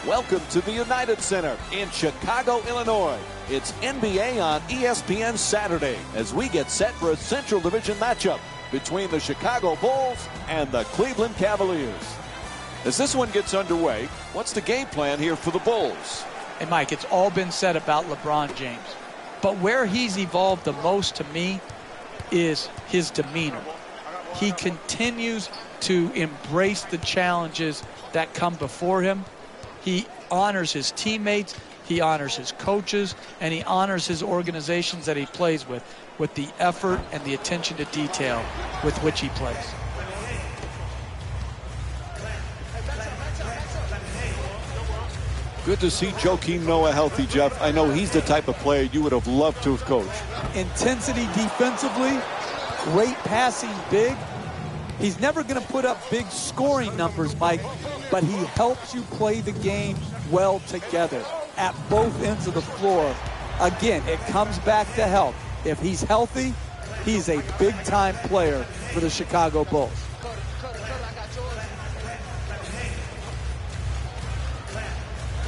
Welcome to the United Center in Chicago, Illinois. It's NBA on ESPN Saturday as we get set for a Central Division matchup between the Chicago Bulls and the Cleveland Cavaliers. As this one gets underway, what's the game plan here for the Bulls? Hey, Mike, it's all been said about LeBron James. But where he's evolved the most to me is his demeanor. He continues to embrace the challenges that come before him. He honors his teammates, he honors his coaches, and he honors his organizations that he plays with the effort and the attention to detail with which he plays. Good to see Joakim Noah healthy, Jeff. I know he's the type of player you would have loved to have coached. Intensity defensively, great passing big. He's never going to put up big scoring numbers, Mike, but he helps you play the game well together at both ends of the floor. Again, it comes back to health. If he's healthy, he's a big-time player for the Chicago Bulls.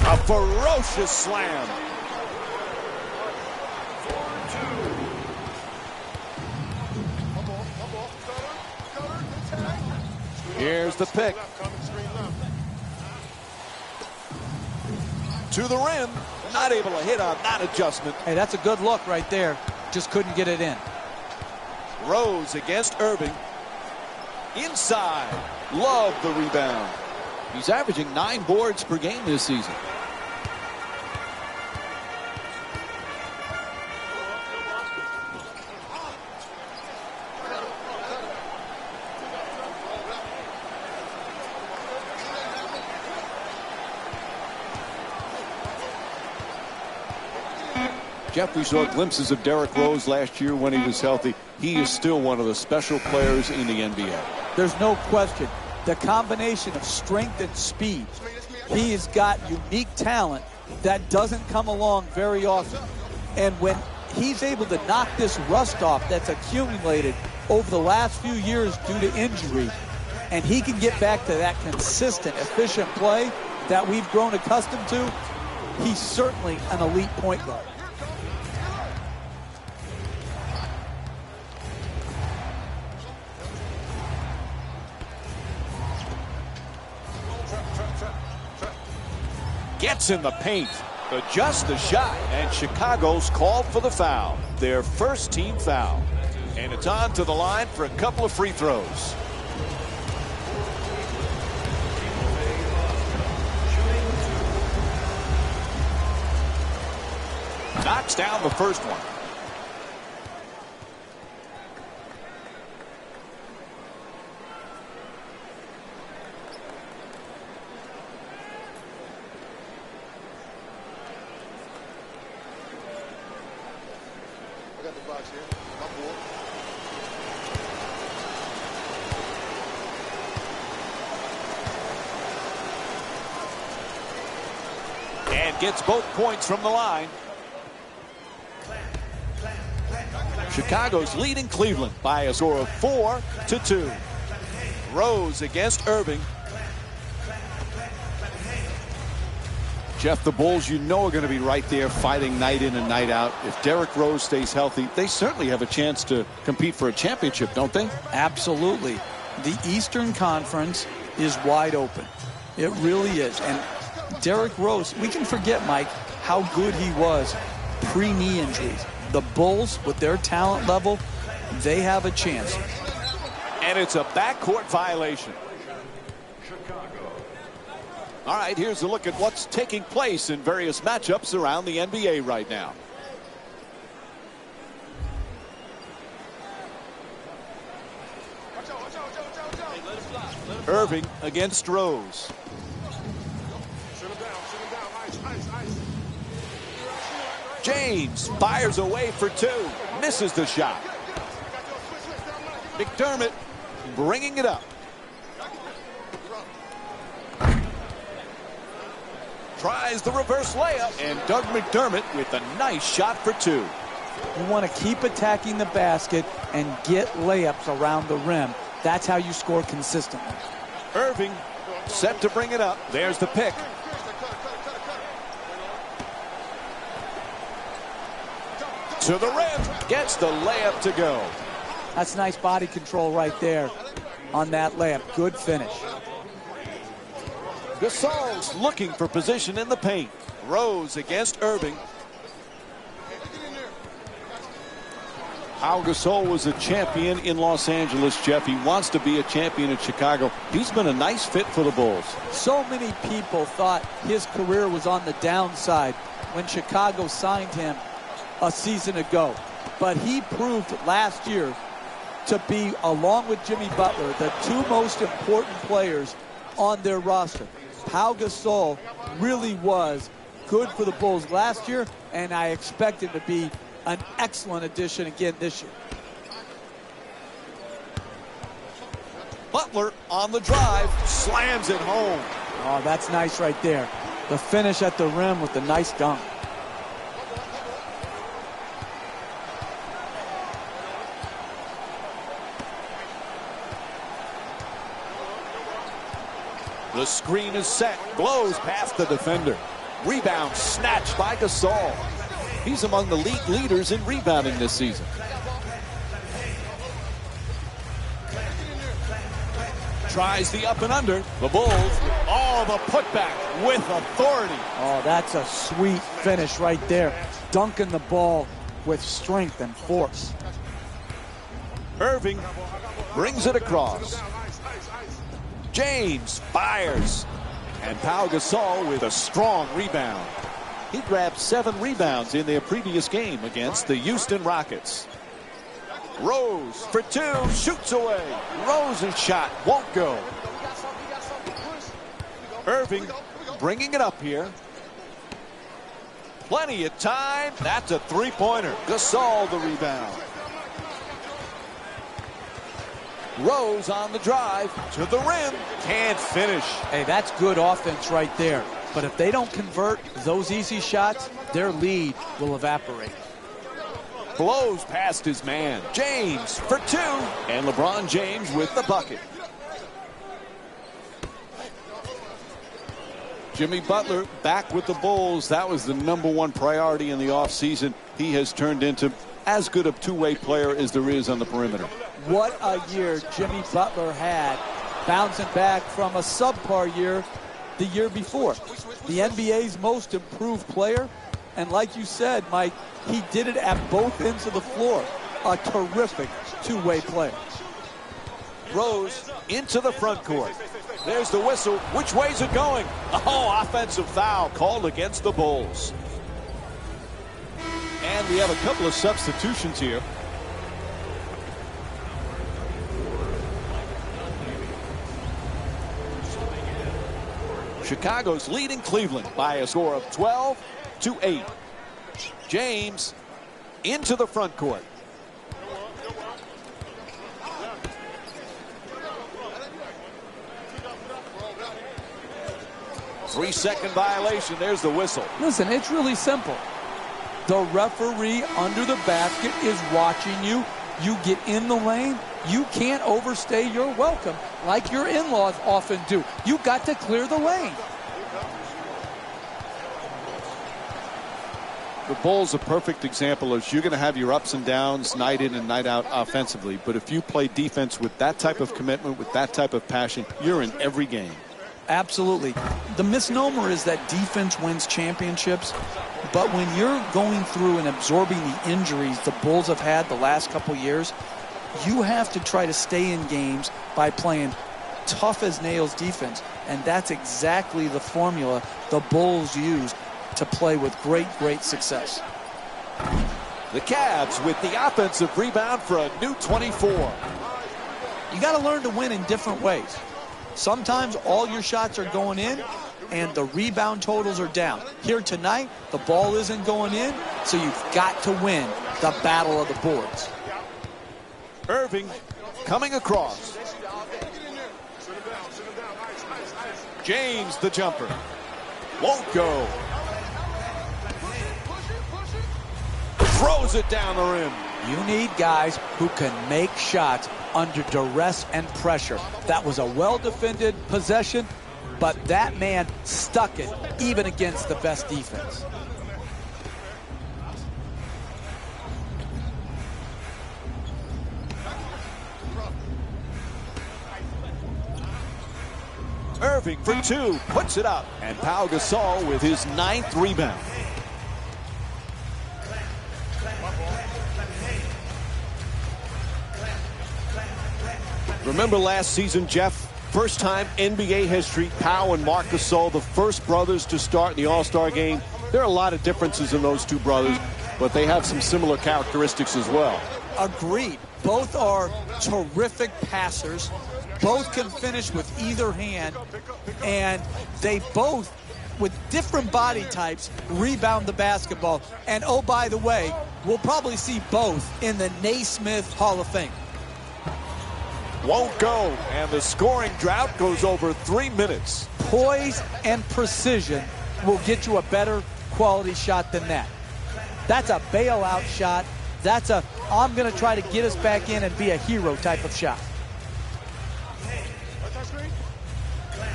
A ferocious slam. Here's the pick. To the rim. Not able to hit on that adjustment. Hey, that's a good look right there. Just couldn't get it in. Rose against Irving. Inside. Love the rebound. He's averaging 9 boards per game this season. Jeff, we saw glimpses of Derrick Rose last year when he was healthy. He is still one of the special players in the NBA. There's no question. The combination of strength and speed. He has got unique talent that doesn't come along very often. And when he's able to knock this rust off that's accumulated over the last few years due to injury, and he can get back to that consistent, efficient play that we've grown accustomed to, he's certainly an elite point guard. Gets in the paint, adjusts the shot, and Chicago's called for the foul. Their first team foul. And it's on to the line for a couple of free throws. Knocks down the first one. And gets both points from the line. Chicago's leading Cleveland by a score of 4-2. Rose against Irving. Jeff, the Bulls, you know, are going to be right there fighting night in and night out. If Derrick Rose stays healthy, they certainly have a chance to compete for a championship, don't they? Absolutely. The Eastern Conference is wide open. It really is. And Derrick Rose, we can forget, Mike, how good he was pre-knee injuries. The Bulls, with their talent level, they have a chance. And it's a backcourt violation. All right, here's a look at what's taking place in various matchups around the NBA right now. Irving against Rose. James fires away for 2. Misses the shot. McDermott bringing it up. Tries the reverse layup, and Doug McDermott with a nice shot for 2. You want to keep attacking the basket and get layups around the rim. That's how you score consistently. Irving set to bring it up. There's the pick. To the rim. Gets the layup to go. That's nice body control right there on that layup. Good finish. Gasol's looking for position in the paint. Rose against Irving. Pau Gasol was a champion in Los Angeles, Jeff. He wants to be a champion in Chicago. He's been a nice fit for the Bulls. So many people thought his career was on the downside when Chicago signed him a season ago. But he proved last year to be, along with Jimmy Butler, the two most important players on their roster. Pau Gasol really was good for the Bulls last year, and I expect him to be an excellent addition again this year. Butler on the drive, slams it home. Oh, that's nice right there. The finish at the rim with the nice dunk. The screen is set, blows past the defender. Rebound snatched by Gasol. He's among the league leaders in rebounding this season. Tries the up and under. The Bulls, the putback with authority. Oh, that's a sweet finish right there. Dunking the ball with strength and force. Irving brings it across. James fires. And Pau Gasol with a strong rebound. He grabbed 7 rebounds in their previous game against the Houston Rockets. Rose for 2, shoots away. Rose's shot won't go. Irving bringing it up here. Plenty of time. That's a three-pointer. Gasol the rebound. Rose on the drive to the rim. Can't finish. Hey, that's good offense right there. But if they don't convert those easy shots, their lead will evaporate. Blows past his man. James for 2. And LeBron James with the bucket. Jimmy Butler back with the Bulls. That was the #1 priority in the offseason. He has turned into as good a two-way player as there is on the perimeter. What a year Jimmy Butler had, bouncing back from a subpar year the year before. The NBA's most improved player, and like you said, Mike, he did it at both ends of the floor. A terrific two-way player. Rose into the front court. There's the whistle. Which way's it going? Oh, offensive foul called against the Bulls. And we have a couple of substitutions here. Chicago's leading Cleveland by a score of 12-8. James into the front court. Three-second violation. There's the whistle. Listen, it's really simple. The referee under the basket is watching you. You get in the lane. You can't overstay your welcome like your in-laws often do. You got to clear the lane. The Bulls a perfect example of you're going to have your ups and downs night in and night out offensively. But if you play defense with that type of commitment, with that type of passion, you're in every game. Absolutely. The misnomer is that defense wins championships. But when you're going through and absorbing the injuries the Bulls have had the last couple years, you have to try to stay in games by playing tough as nails defense. And that's exactly the formula the Bulls use to play with great success. The Cavs with the offensive rebound for a new 24. You got to learn to win in different ways. Sometimes all your shots are going in and the rebound totals are down. Here tonight, the ball isn't going in, so you've got to win the battle of the boards. Irving coming across. James the jumper. Won't go. Throws it down the rim. You need guys who can make shots under duress and pressure. That was a well-defended possession, but that man stuck it even against the best defense. Irving for 2, puts it up. And Pau Gasol with his 9th rebound. Remember last season, Jeff? First time NBA history, Pau and Marc Gasol, the first brothers to start in the All-Star game. There are a lot of differences in those two brothers, but they have some similar characteristics as well. Agreed. Both are terrific passers. Both can finish with either hand. And they both, with different body types, rebound the basketball. And oh, by the way, we'll probably see both in the Naismith Hall of Fame. Won't go, and the scoring drought goes over 3 minutes. Poise and precision will get you a better quality shot than that. That's a bailout shot. That's a, I'm going to try to get us back in and be a hero type of shot.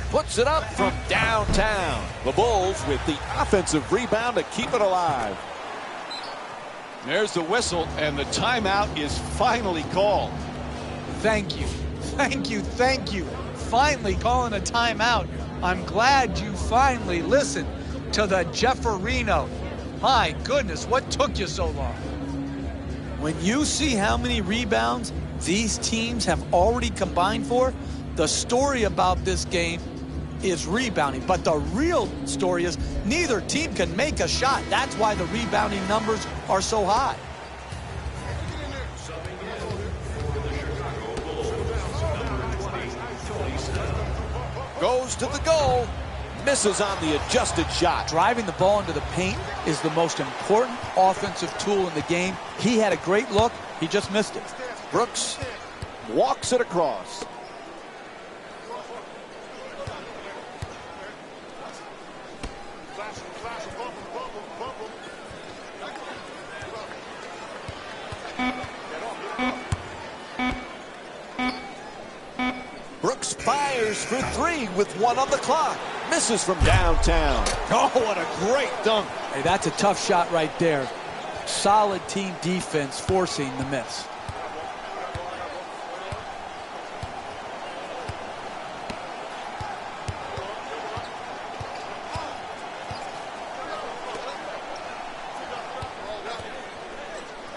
Puts it up from downtown. The Bulls with the offensive rebound to keep it alive. There's the whistle, and the timeout is finally called. Thank you. Thank you. Thank you. Finally calling a timeout. I'm glad you finally listened to the Jefferino. My goodness, what took you so long? When you see how many rebounds these teams have already combined for, the story about this game is rebounding. But the real story is neither team can make a shot. That's why the rebounding numbers are so high. Goes to the goal, misses on the adjusted shot. Driving the ball into the paint is the most important offensive tool in the game. He had a great look, he just missed it. Brooks walks it across. Brooks fires for 3 with 1 on the clock. Misses from downtown. Oh, what a great dunk. Hey, that's a tough shot right there. Solid team defense forcing the miss.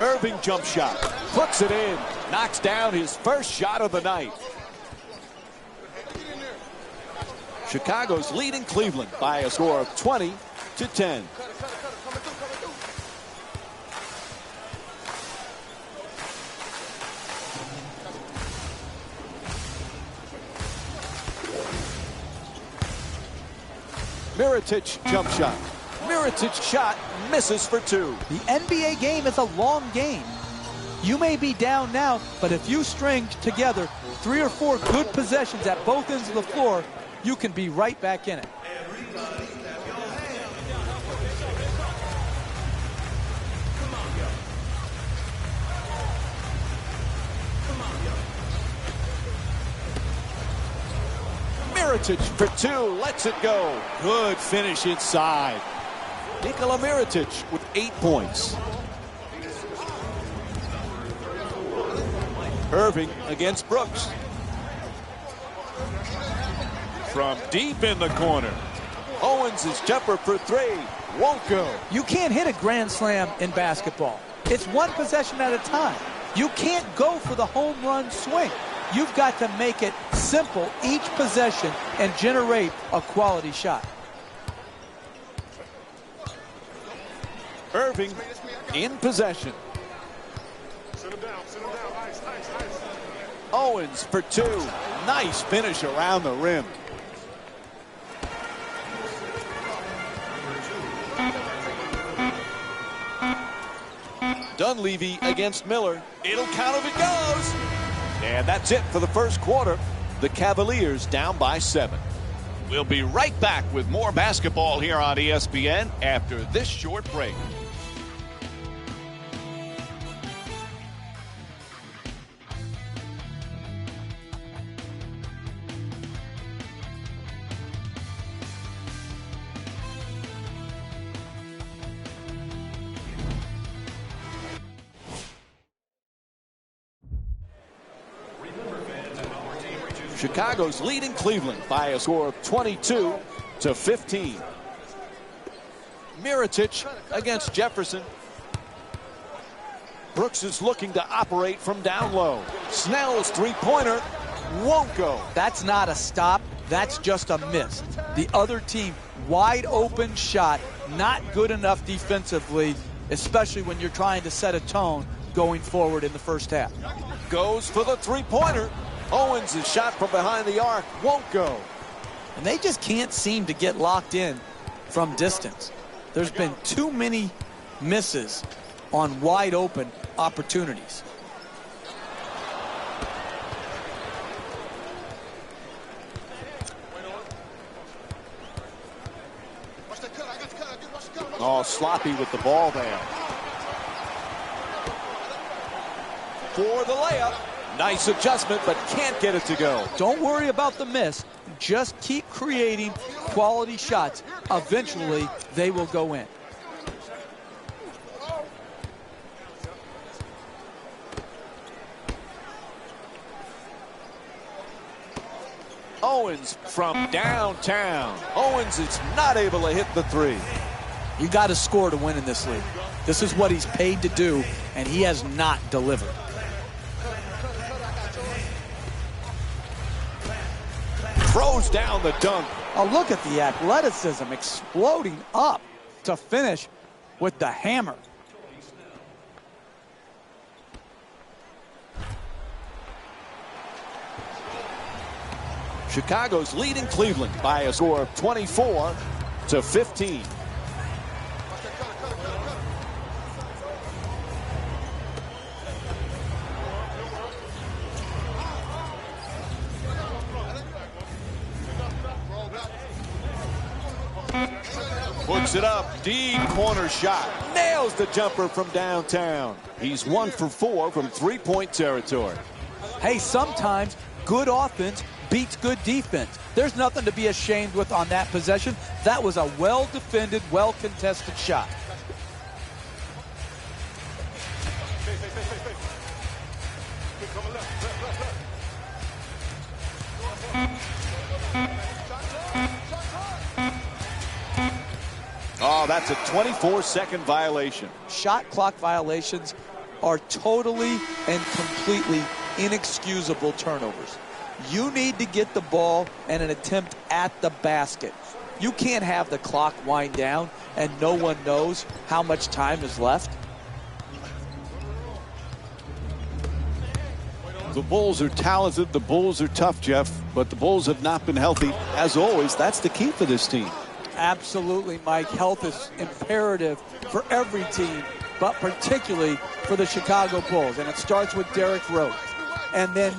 Irving jump shot. Puts it in. Knocks down his first shot of the night. Chicago's leading Cleveland by a score of 20-10. Mirotic jump shot. Mirotic shot misses for 2. The NBA game is a long game. You may be down now, but if you string together 3 or 4 good possessions at both ends of the floor, you can be right back in it. Mirotic for 2, lets it go. Good finish inside. Nikola Mirotic with 8 points. Irving against Brooks. From deep in the corner. Owens is jumper for 3. Won't go. You can't hit a grand slam in basketball. It's one possession at a time. You can't go for the home run swing. You've got to make it simple each possession and generate a quality shot. Irving in possession. Owens for 2. Nice finish around the rim. Dunleavy against Miller. It'll count if it goes. And that's it for the first quarter. The Cavaliers down by 7. We'll be right back with more basketball here on ESPN after this short break. Chicago's leading Cleveland by a score of 22-15. Mirotic against Jefferson. Brooks is looking to operate from down low. Snell's three-pointer won't go. That's not a stop. That's just a miss. The other team, wide open shot, not good enough defensively, especially when you're trying to set a tone going forward in the first half. Goes for the three-pointer. Owens' shot from behind the arc won't go. And they just can't seem to get locked in from distance. There's been too many misses on wide open opportunities. Oh, sloppy with the ball there. For the layup. Nice adjustment, but can't get it to go. Don't worry about the miss. Just keep creating quality shots. Eventually, they will go in. Owens from downtown. Owens is not able to hit the three. You got to score to win in this league. This is what he's paid to do, and he has not delivered. Throws down the dunk. Oh, look at the athleticism exploding up to finish with the hammer. Chicago's leading Cleveland by a score of 24-15. Puts it up, deep corner shot. Nails the jumper from downtown. He's 1 for 4 from three-point territory. Hey, sometimes good offense beats good defense. There's nothing to be ashamed with on that possession. That was a well-defended, well-contested shot. Oh, that's a 24-second violation. Shot clock violations are totally and completely inexcusable turnovers. You need to get the ball and an attempt at the basket. You can't have the clock wind down and no one knows how much time is left. The Bulls are talented, the Bulls are tough, Jeff, but the Bulls have not been healthy. As always, that's the key for this team. Absolutely, Mike. Health is imperative for every team, but particularly for the Chicago Bulls. And it starts with Derrick Rose. And then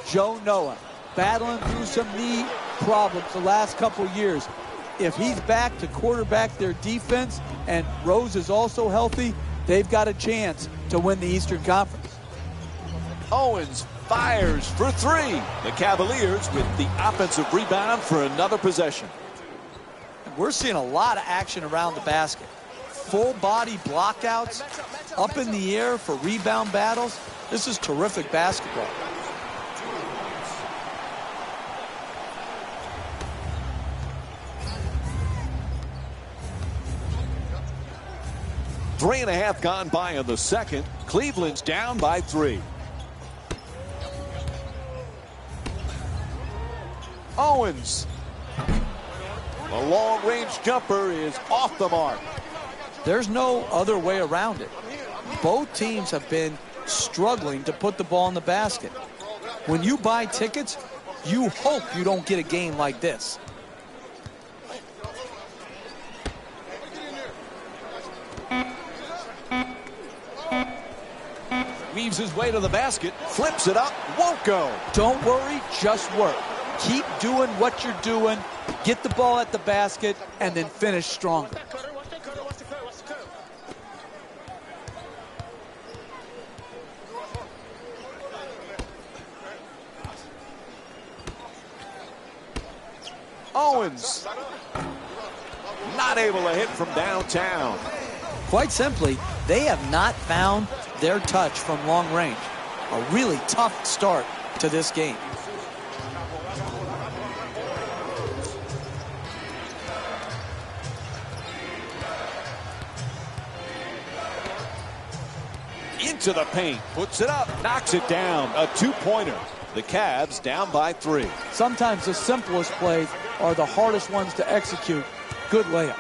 Joe Noah, battling through some knee problems the last couple years. If he's back to quarterback their defense and Rose is also healthy, they've got a chance to win the Eastern Conference. Owens fires for three. The Cavaliers with the offensive rebound for another possession. We're seeing a lot of action around the basket. Full body blockouts, up in the air for rebound battles. This is terrific basketball. Three and a half gone by in the second. Cleveland's down by 3. Owens. The long-range jumper is off the mark. There's no other way around it. Both teams have been struggling to put the ball in the basket. When you buy tickets, you hope you don't get a game like this. Weaves his way to the basket, flips it up, won't go. Don't worry, just work. Keep doing what you're doing, get the ball at the basket, and then finish stronger. Owens not able to hit from downtown. Quite simply, they have not found their touch from long range. A really tough start to this game. into the paint, puts it up, knocks it down. A two-pointer. The Cavs down by 3. Sometimes the simplest plays are the hardest ones to execute. Good layup.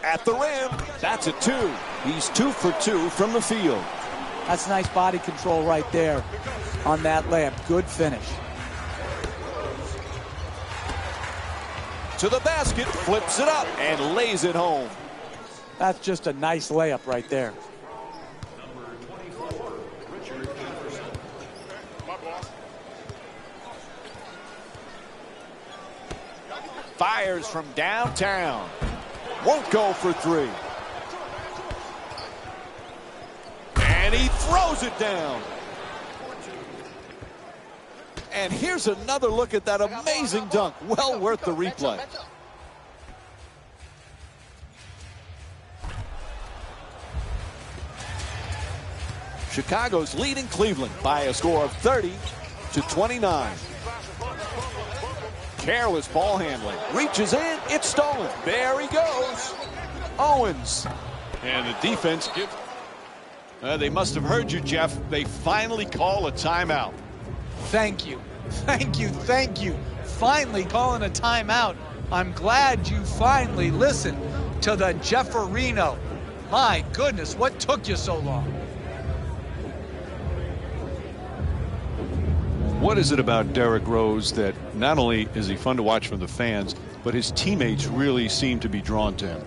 At the rim, that's a 2. He's 2 for 2 from the field. That's nice body control right there on that layup. Good finish. To the basket, flips it up, and lays it home. That's just a nice layup right there. Fires from downtown. Won't go for 3. And he throws it down. And here's another look at that amazing dunk. Well worth the replay. Chicago's leading Cleveland by a score of 30-29. Careless ball handling. Reaches in. It's stolen. There he goes. Owens. And the defense gives. They must have heard you, Jeff. They finally call a timeout. Thank you. Thank you. Thank you. Finally calling a timeout. I'm glad you finally listened to the Jefferino. My goodness, what took you so long? What is it about Derrick Rose that not only is he fun to watch from the fans, but his teammates really seem to be drawn to him?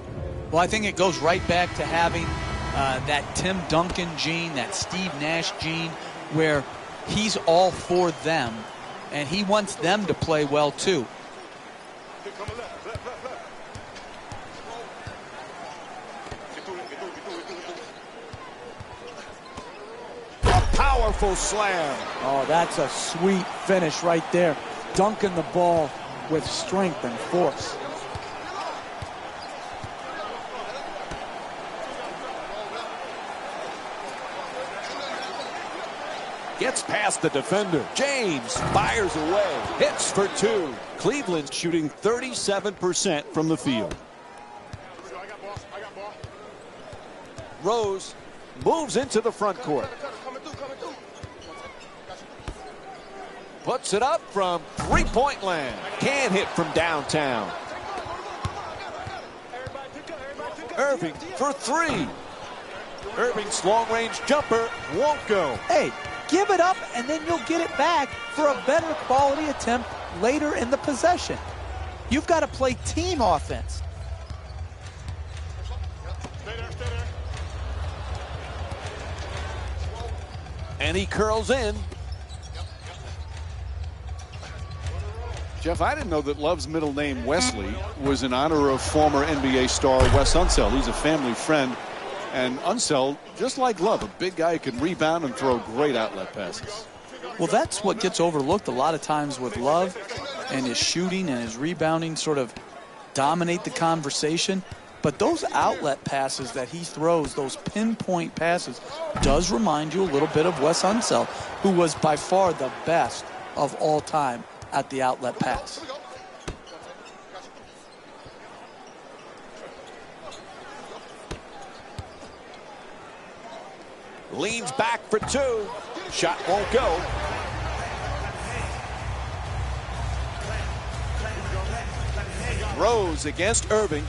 Well, I think it goes right back to having that Tim Duncan gene, that Steve Nash gene, where he's all for them, and he wants them to play well, too. Powerful slam. Oh, that's a sweet finish right there. Dunking the ball with strength and force. Gets past the defender. James fires away. Hits for 2. Cleveland shooting 37% from the field. Rose moves into the front court. Puts it up from three-point land. Can't hit from downtown. Irving for 3. Irving's long-range jumper won't go. Hey, give it up and then you'll get it back for a better quality attempt later in the possession. You've got to play team offense. And he curls in. Jeff, I didn't know that Love's middle name, Wesley, was in honor of former NBA star Wes Unseld. He's a family friend. And Unseld, just like Love, a big guy who can rebound and throw great outlet passes. Well, that's what gets overlooked a lot of times with Love, and his shooting and his rebounding sort of dominate the conversation. But those outlet passes that he throws, those pinpoint passes, does remind you a little bit of Wes Unseld, who was by far the best of all time at the outlet pass. Leans back for 2. Shot won't go. Rose against Irving.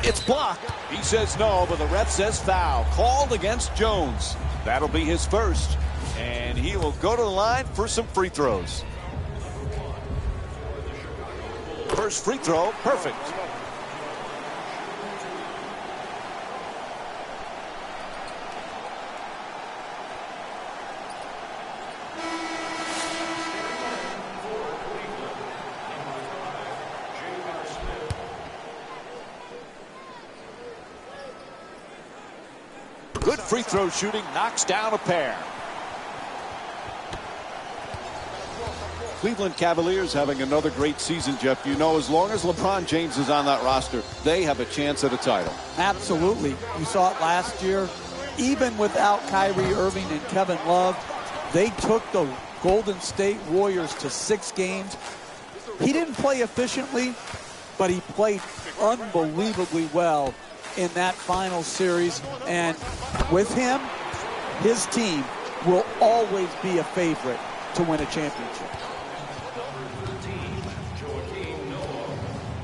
It's blocked. He says no, but the ref says foul. Called against Jones. That'll be his first. And he will go to the line for some free throws. First free throw, perfect. Good free throw shooting, knocks down a pair. Cleveland Cavaliers having another great season, Jeff. You know, as long as LeBron James is on that roster, they have a chance at a title. Absolutely. You saw it last year even without Kyrie Irving and Kevin Love, they took the Golden State Warriors to 6 games. He didn't play efficiently, but he played unbelievably well in that final series. And with him, his team will always be a favorite to win a championship.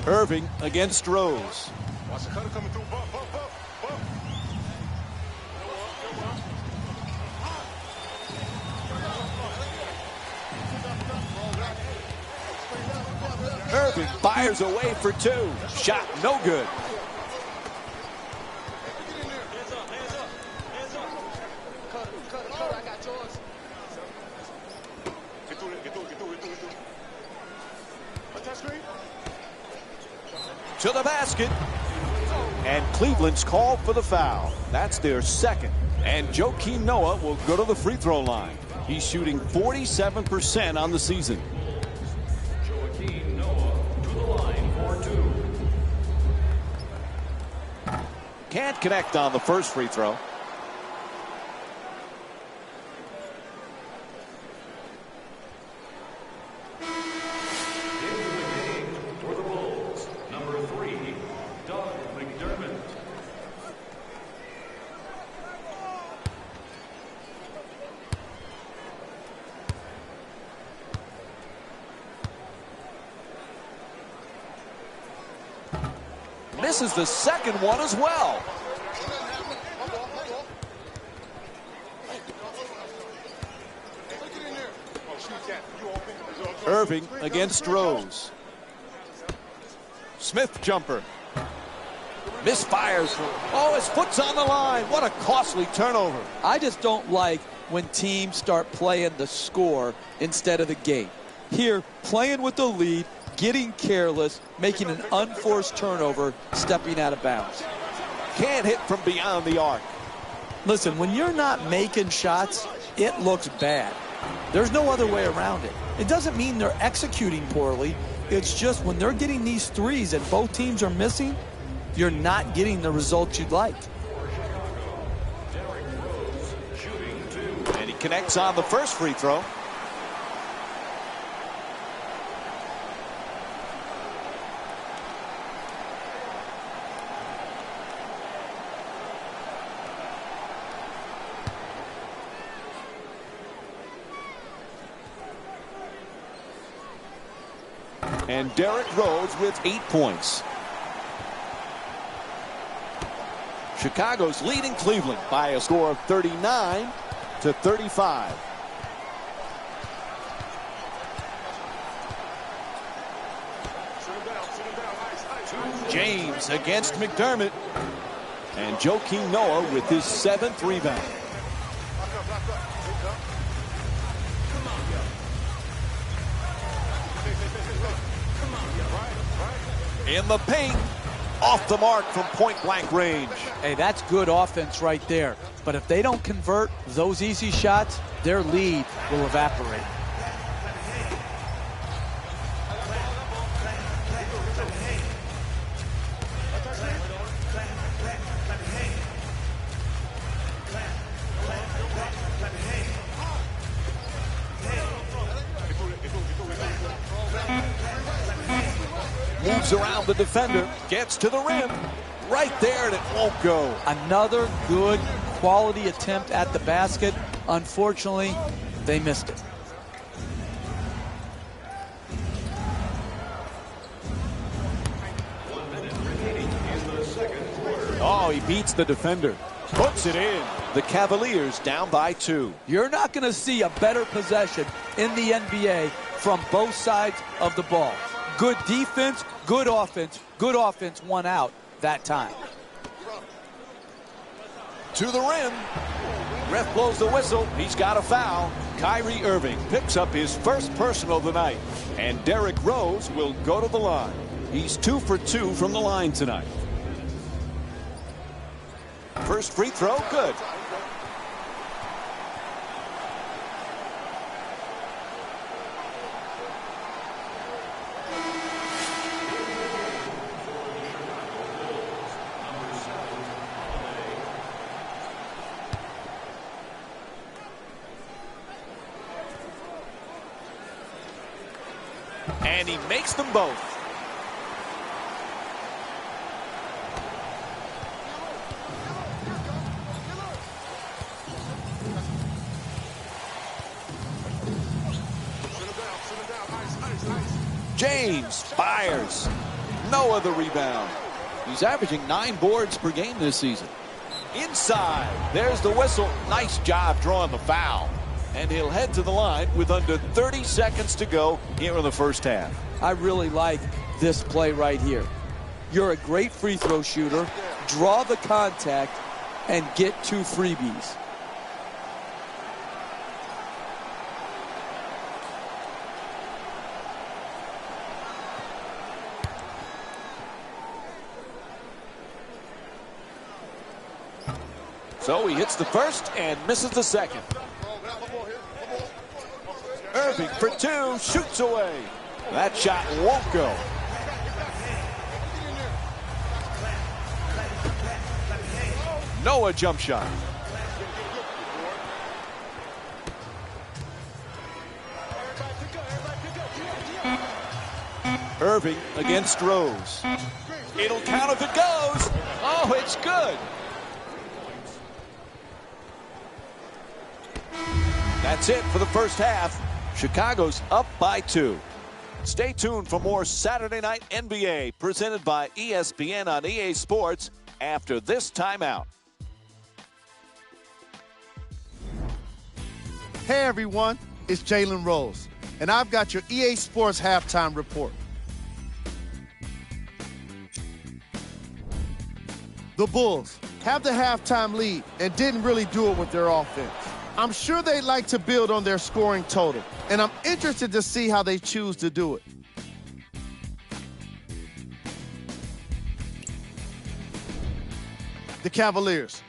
Irving against Rose. Irving fires away for 2. Shot no good. To the basket. And Cleveland's called for the foul. That's their second. And Joakim Noah will go to the free throw line. He's shooting 47% on the season. Joakim Noah to the line for 2. Can't connect on the first free throw. Misses the second one as well. Irving against Rose. Smith jumper. Misfires. Oh, his foot's on the line. What a costly turnover. I just don't like when teams start playing the score instead of the game. Here, playing with the lead, getting careless, making an unforced turnover, stepping out of bounds. Can't hit from beyond the arc. Listen, when you're not making shots, it looks bad. There's no other way around it. It doesn't mean they're executing poorly. It's just when they're getting these threes and both teams are missing, you're not getting the results you'd like. And he connects on the first free throw. And Derrick Rose with 8 points. Chicago's leading Cleveland by a score of 39-35. James against McDermott. And Joakim Noah with his 7th rebound. In the paint, off the mark from point-blank range. Hey, that's good offense right there. But if they don't convert those easy shots, their lead will evaporate. Moves around the defender, gets to the rim, right there, and it won't go. Another good quality attempt at the basket. Unfortunately, they missed it. Oh, he beats the defender. Puts it in. The Cavaliers down by 2. You're not going to see a better possession in the NBA from both sides of the ball. Good defense, good offense won out that time. To the rim. Ref blows the whistle. He's got a foul. Kyrie Irving picks up his first personal of the night. And Derrick Rose will go to the line. He's 2 for 2 from the line tonight. First free throw, good. And he makes them both. James fires. No other rebound. He's averaging 9 boards per game this season. Inside. There's the whistle. Nice job drawing the foul. And he'll head to the line with under 30 seconds to go here in the first half. I really like this play right here. You're a great free throw shooter. Draw the contact and get 2 freebies. So he hits the first and misses the second. Irving for 2, shoots away. That shot won't go. Noah jump shot. Irving against Rose. It'll count if it goes. Oh, it's good. That's it for the first half. Chicago's up by 2. Stay tuned for more Saturday Night NBA presented by ESPN on EA Sports after this timeout. Hey everyone, it's Jalen Rose, and I've got your EA Sports halftime report. The Bulls have the halftime lead and didn't really do it with their offense. I'm sure they'd like to build on their scoring total, and I'm interested to see how they choose to do it. The Cavaliers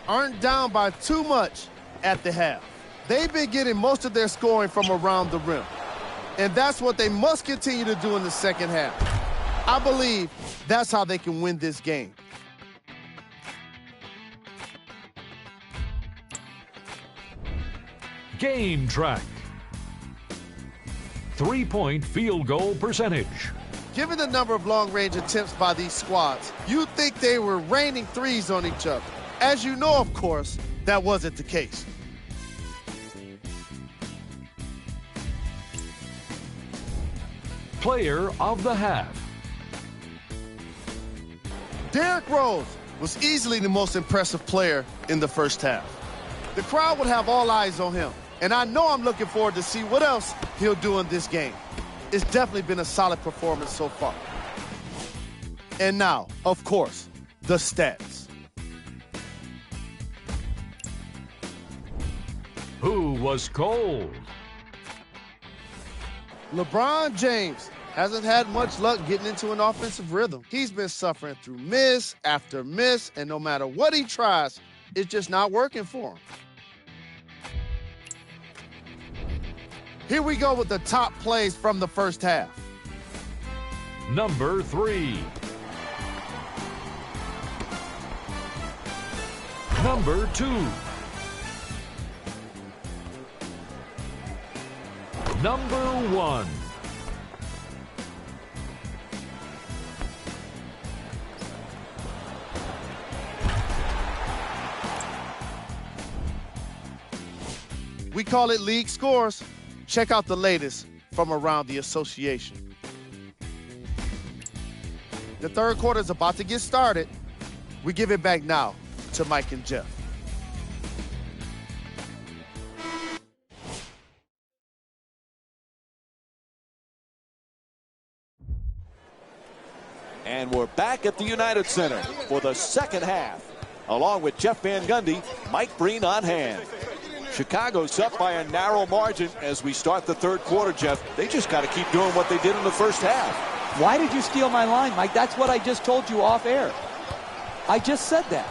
aren't down by too much at the half. They've been getting most of their scoring from around the rim, and that's what they must continue to do in the second half. I believe that's how they can win this game. Game track. 3-point field goal percentage. Given the number of long-range attempts by these squads, you'd think they were raining threes on each other. As you know, of course, that wasn't the case. Player of the half. Derrick Rose was easily the most impressive player in the first half. The crowd would have all eyes on him, and I know I'm looking forward to see what else he'll do in this game. It's definitely been a solid performance so far. And now, of course, the stats. Who was cold? LeBron James hasn't had much luck getting into an offensive rhythm. He's been suffering through miss after miss, and no matter what he tries, it's just not working for him. Here we go with the top plays from the first half. Number 3. Number 2. Number 1. We call it league scores. Check out the latest from around the association. The third quarter is about to get started. We give it back now to Mike and Jeff. And we're back at the United Center for the second half. Along with Jeff Van Gundy, Mike Breen on hand. Chicago's up by a narrow margin as we start the third quarter, Jeff. They just got to keep doing what they did in the first half. Why did you steal my line, Mike? That's what I just told you off air. I just said that.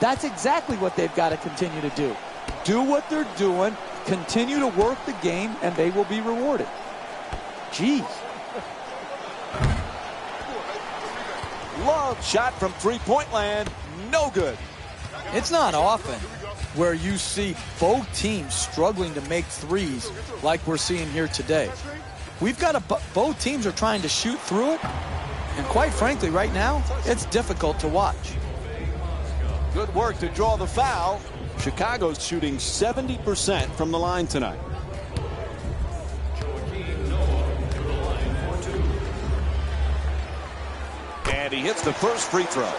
That's exactly what they've got to continue to do. Do what they're doing, continue to work the game, and they will be rewarded. Jeez. Love shot from three-point land. No good. It's not often where you see both teams struggling to make threes like we're seeing here today. We've got both teams are trying to shoot through it. And quite frankly, right now, it's difficult to watch. Good work to draw the foul. Chicago's shooting 70% from the line tonight. And he hits the first free throw.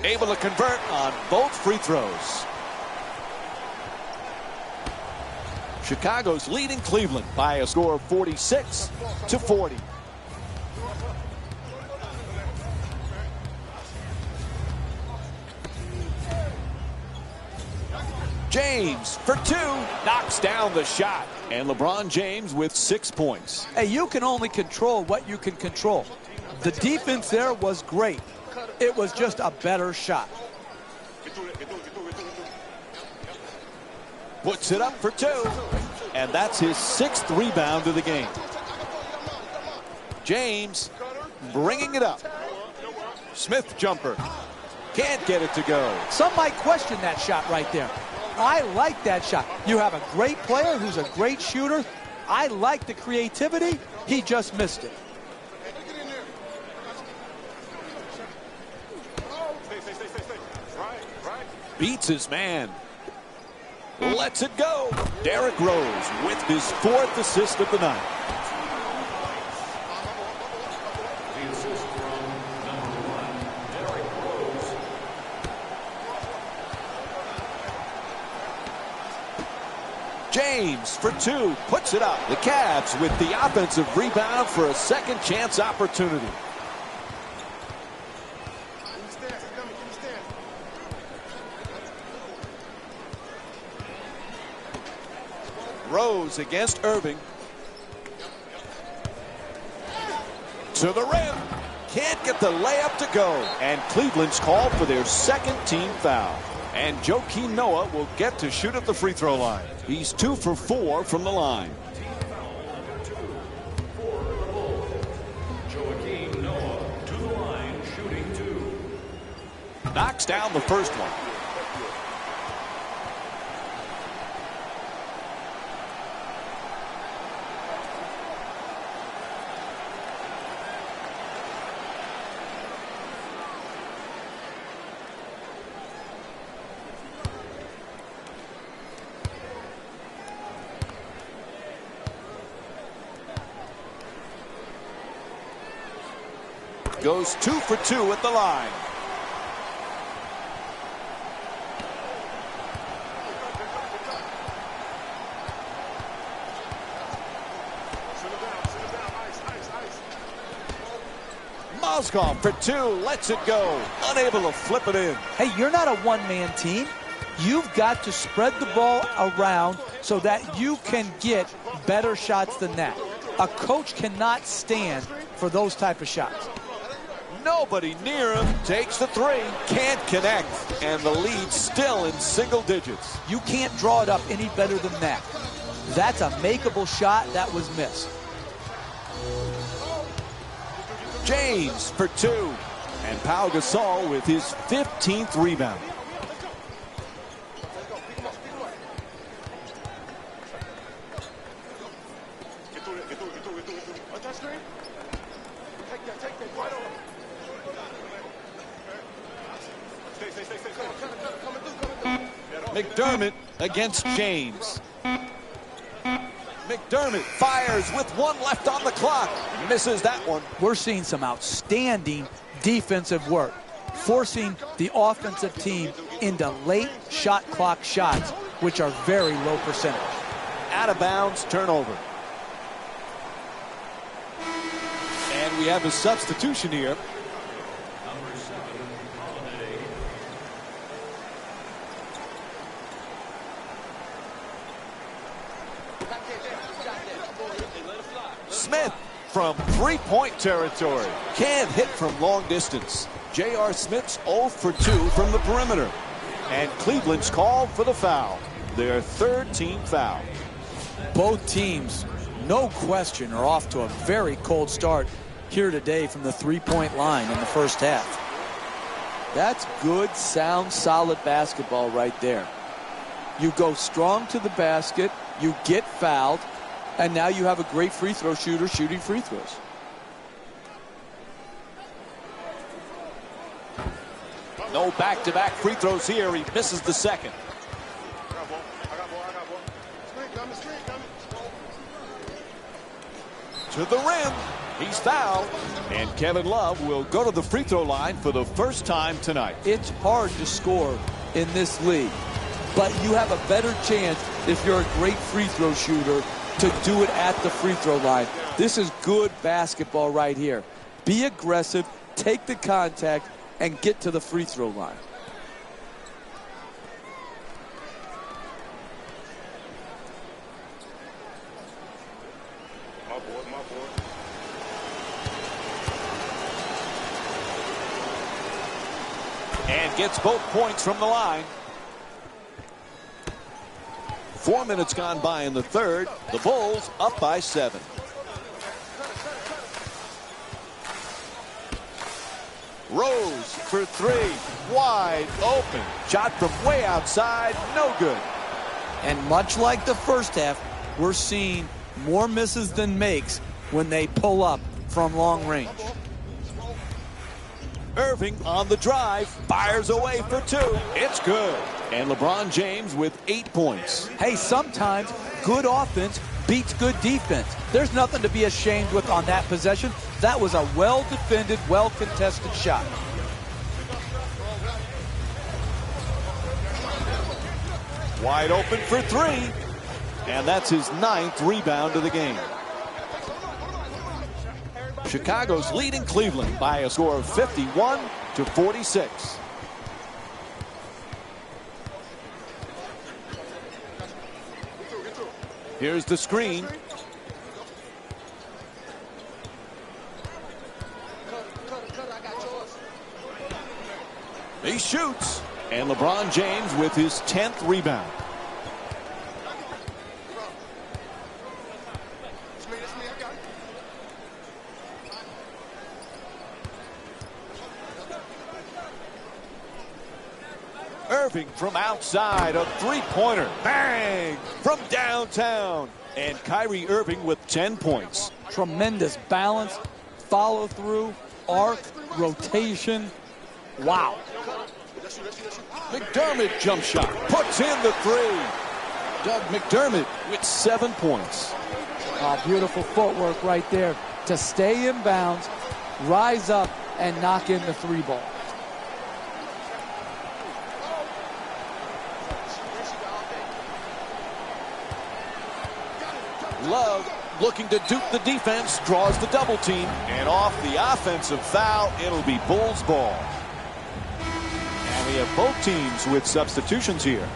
Able to convert on both free throws. Chicago's leading Cleveland by a score of 46-40. James for two, knocks down the shot. And LeBron James with 6 points. Hey, you can only control what you can control. The defense there was great. It was just a better shot. Puts it up for two. And that's his 6th rebound of the game. James bringing it up. Smith jumper. Can't get it to go. Some might question that shot right there. I like that shot. You have a great player who's a great shooter. I like the creativity. He just missed it. Beats his man. Lets it go. Derrick Rose with his 4th assist of the night. The assist from number 1, Derrick Rose. James for two, puts it up. The Cavs with the offensive rebound for a second chance opportunity. Rose against Irving. To the rim. Can't get the layup to go. And Cleveland's called for their 2nd team foul. And Joakim Noah will get to shoot at the free throw line. He's 2 for 4 from the line. Joakim Noah to the line, shooting 2. Knocks down the first one. Goes 2 for 2 at the line. Mozgov for two, lets it go. Unable to flip it in. Hey, you're not a one-man team. You've got to spread the ball around so that you can get better shots than that. A coach cannot stand for those type of shots. Nobody near him. Takes the three. Can't connect. And the lead still in single digits. You can't draw it up any better than that. That's a makeable shot that was missed. James for two. And Pau Gasol with his 15th rebound. McDermott against James. McDermott fires with 1 left on the clock. Misses that one. We're seeing some outstanding defensive work, forcing the offensive team into late shot clock shots, which are very low percentage. Out of bounds, turnover. And we have a substitution here. Smith from three-point territory. Can't hit from long distance. J.R. Smith's 0 for 2 from the perimeter. And Cleveland's called for the foul. their third team foul. Both teams, no question, are off to a very cold start here today from the three-point line in the first half. That's good, sound, solid basketball right there. You go strong to the basket, you get fouled, and now you have a great free throw shooter shooting free throws. No back-to-back free throws here. He misses the second. To the rim. He's fouled. And Kevin Love will go to the free throw line for the first time tonight. It's hard to score in this league, but you have a better chance if you're a great free throw shooter to do it at the free throw line. This is good basketball right here. Be aggressive, take the contact, and get to the free throw line. And gets both points from the line. 4 minutes gone by in the third. The Bulls up by 7. Rose for three. Wide open. Shot from way outside. No good. And much like the first half, we're seeing more misses than makes when they pull up from long range. Irving on the drive, fires away for 2. It's good. And LeBron James with 8 points. Hey, sometimes good offense beats good defense. There's nothing to be ashamed with on that possession. That was a well-defended, well-contested shot. Wide open for 3. And that's his 9th rebound of the game. Chicago's leading Cleveland by a score of 51-46. Here's the screen. He shoots. And LeBron James with his 10th rebound. Irving from outside, a three-pointer. Bang! From downtown. And Kyrie Irving with 10 points. Tremendous balance, follow-through, arc, rotation. Wow. McDermott jump shot. Puts in the 3. Doug McDermott with 7 points. Beautiful footwork right there to stay in bounds, rise up, and knock in the 3 ball. Love looking to dupe the defense, draws the double team, and off the offensive foul, it'll be Bulls ball. And we have both teams with substitutions here.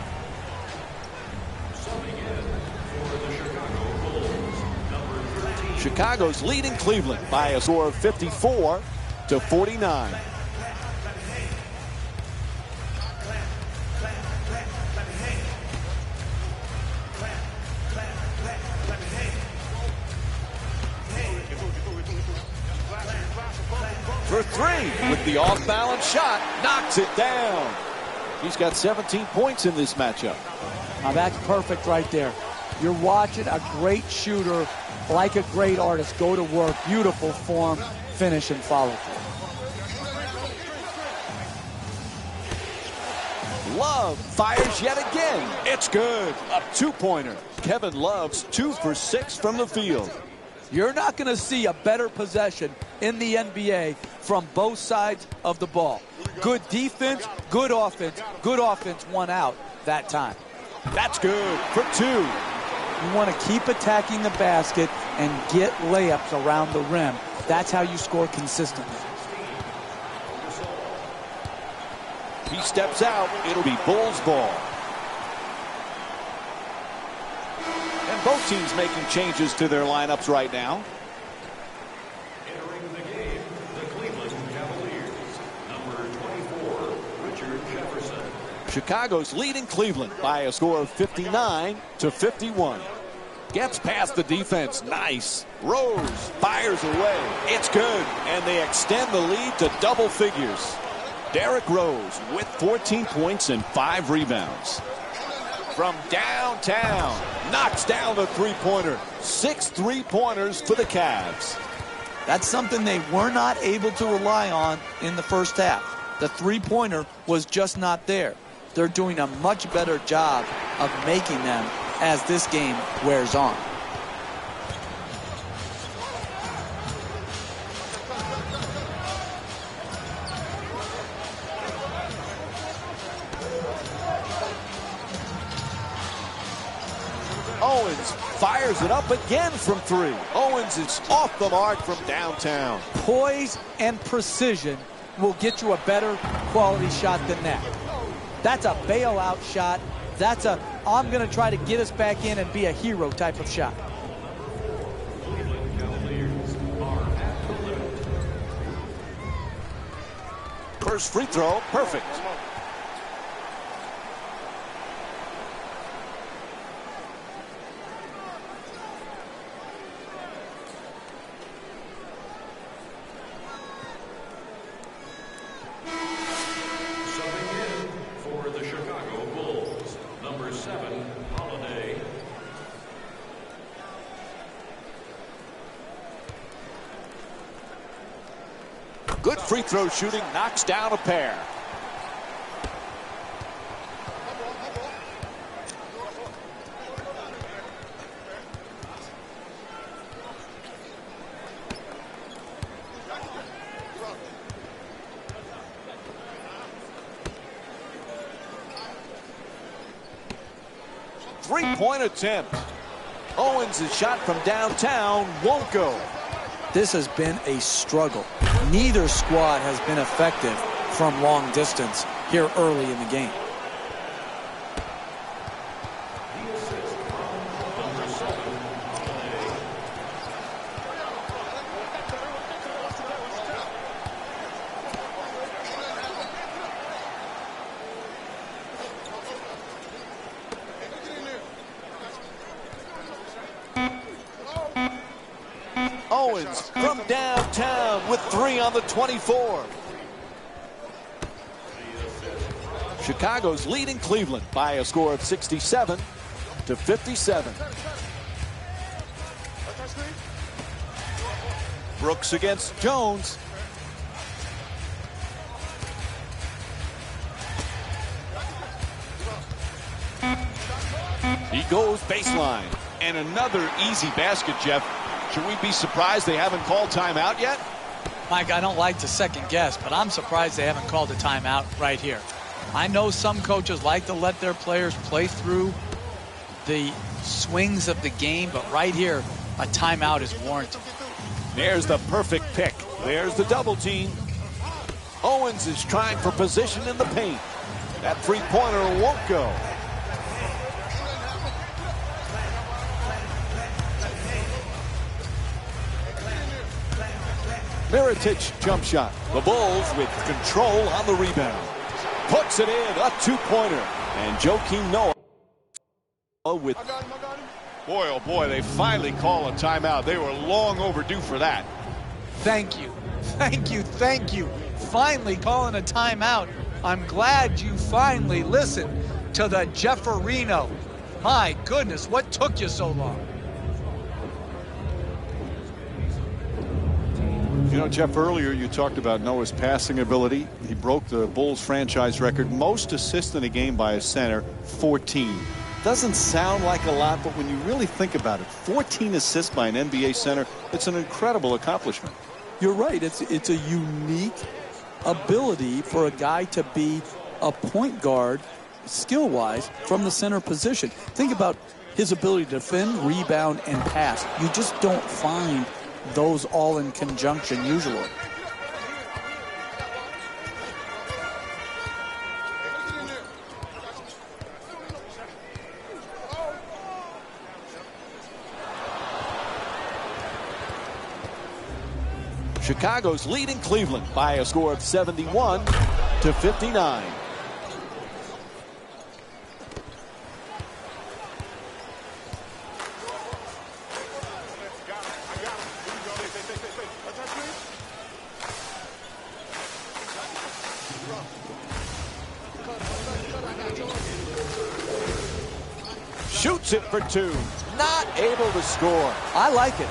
Chicago's leading Cleveland by a score of 54-49. For 3 with the off-balance shot, knocks it down. He's got 17 points in this matchup. Now that's perfect right there. You're watching a great shooter, like a great artist, go to work. Beautiful form, finish, and follow through. Love fires yet again. It's good. A 2-pointer. Kevin Love's 2 for 6 from the field. You're not going to see a better possession in the NBA from both sides of the ball. Good defense, good offense won out that time. That's good for 2. You want to keep attacking the basket and get layups around the rim. That's how you score consistently. He steps out. It'll be Bulls ball. And both teams making changes to their lineups right now. Entering the game, the Cleveland Cavaliers, number 24, Richard Jefferson. Chicago's leading Cleveland by a score of 59-51. Gets past the defense. Nice. Rose fires away. It's good. And they extend the lead to double figures. Derrick Rose with 14 points and 5 rebounds. From downtown, knocks down the three-pointer. 6 3-pointers for the Cavs. That's something they were not able to rely on in the first half. The three-pointer was just not there. They're doing a much better job of making them as this game wears on. Owens fires it up again from 3. Owens is off the mark from downtown. Poise and precision will get you a better quality shot than that. That's a bailout shot. That's a, I'm going to try to get us back in and be a hero type of shot. First free throw, perfect. Good free throw shooting, knocks down a pair. Three-point attempt. Owens' shot from downtown won't go. This has been a struggle. Neither squad has been effective from long distance here early in the game. Owens from downtown with 3 on the 24. Chicago's leading Cleveland by a score of 67-57. Brooks against Jones. He goes baseline. And another easy basket, Jeff. Should we be surprised they haven't called timeout yet? Mike, I don't like to second guess, but I'm surprised they haven't called a timeout right here. I know some coaches like to let their players play through the swings of the game, but right here, a timeout is warranted. There's the perfect pick. There's the double team. Owens is trying for position in the paint. That three-pointer won't go. Mirotic jump shot. The Bulls with control on the rebound. Puts it in, a two-pointer. And Joakim Noah with... Boy, oh boy, they finally call a timeout. They were long overdue for that. Thank you. Thank you. Thank you. Finally calling a timeout. I'm glad you finally listened to the Jefferino. My goodness, what took you so long? You know, Jeff, earlier you talked about Noah's passing ability. He broke the Bulls franchise record. Most assists in a game by a center, 14. Doesn't sound like a lot, but when you really think about it, 14 assists by an NBA center, it's an incredible accomplishment. You're right. It's a unique ability for a guy to be a point guard, skill-wise, from the center position. Think about his ability to defend, rebound, and pass. You just don't find those all in conjunction usually. Chicago's leading Cleveland by a score of 71-59. Shoots it for two. Not able to score. I like it.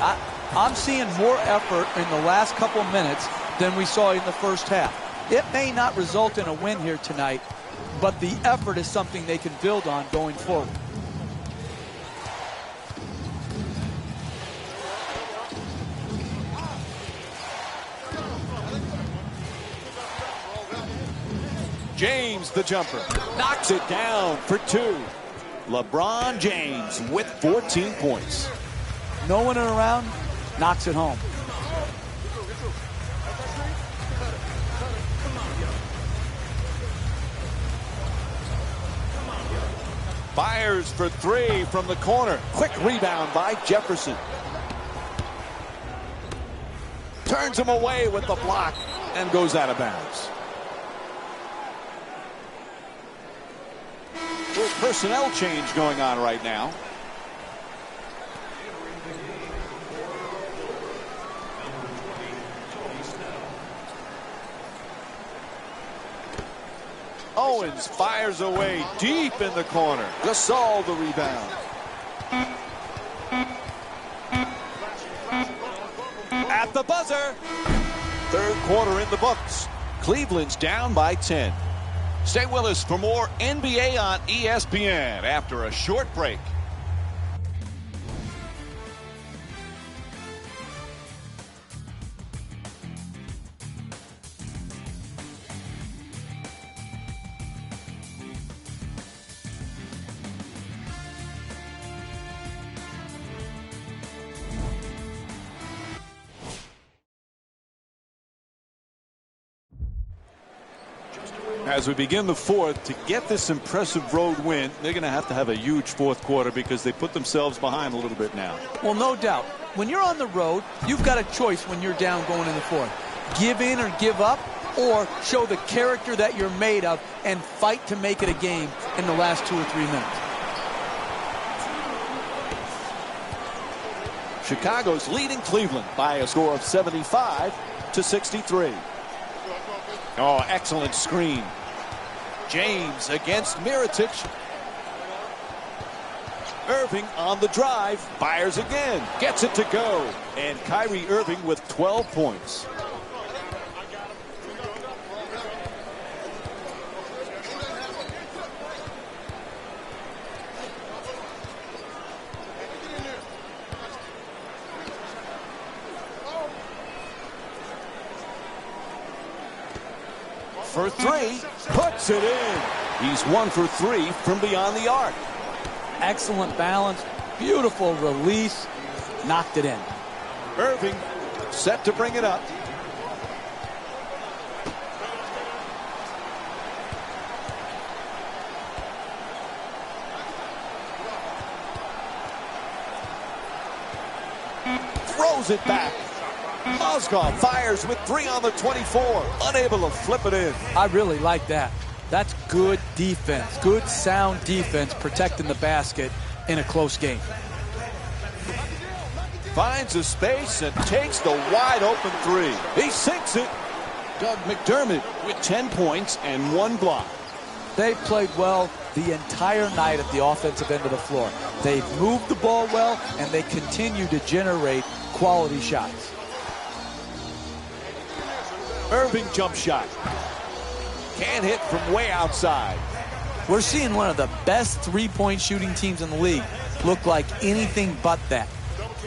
I'm seeing more effort in the last couple minutes than we saw in the first half. It may not result in a win here tonight, but the effort is something they can build on going forward. James, the jumper, knocks it down for two. LeBron James with 14 points. No one around, knocks it home. Fires for three from the corner. Quick rebound by Jefferson. Turns him away with the block and goes out of bounds. Little personnel change going on right now. Owens fires away deep in the corner. Gasol the rebound. At the buzzer. Third quarter in the books. Cleveland's down by 10. Stay with us for more NBA on ESPN after a short break. As we begin the fourth, to get this impressive road win, they're going to have a huge fourth quarter because they put themselves behind a little bit now. Well, no doubt. When you're on the road, you've got a choice when you're down going in the fourth. Give in or give up, or show the character that you're made of and fight to make it a game in the last 2 or 3 minutes. Chicago's leading Cleveland by a score of 75-63. Oh, excellent screen. James against Mirotic. Irving on the drive. Fires again. Gets it to go. And Kyrie Irving with 12 points. For three, puts it in. He's 1 for 3 from beyond the arc. Excellent balance, beautiful release, knocked it in. Irving set to bring it up. Throws it back. Mozgov fires with 3 on the 24, unable to flip it in. I really like that. That's good defense, good sound defense protecting the basket in a close game. Finds a space and takes the wide open 3. He sinks it. Doug McDermott with 10 points and 1 block. They've played well the entire night at the offensive end of the floor. They've moved the ball well, and they continue to generate quality shots. Irving jump shot. Can't hit from way outside. We're seeing one of the best three-point shooting teams in the league look like anything but that.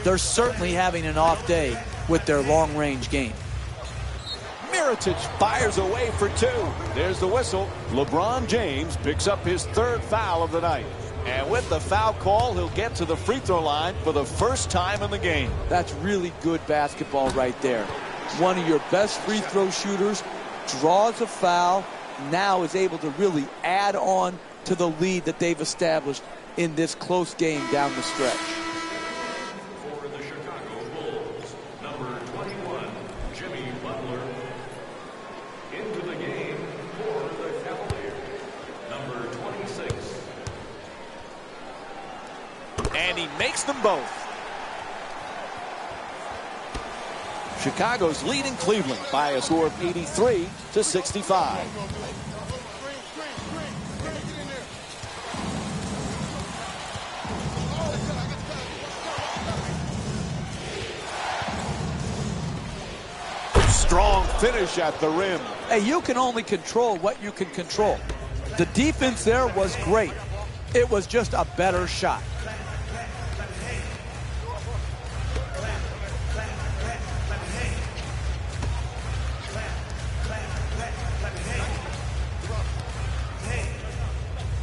They're certainly having an off day with their long-range game. Mirotic fires away for 2. There's the whistle. LeBron James picks up his 3rd foul of the night. And with the foul call, he'll get to the free throw line for the first time in the game. That's really good basketball right there. One of your best free throw shooters draws a foul, now is able to really add on to the lead that they've established in this close game down the stretch. For the Chicago Bulls, number 21, Jimmy Butler. Into the game for the Cavaliers, number 26. And he makes them both. Chicago's leading Cleveland by a score of 83-65. Strong finish at the rim. Hey, you can only control what you can control. The defense there was great. It was just a better shot.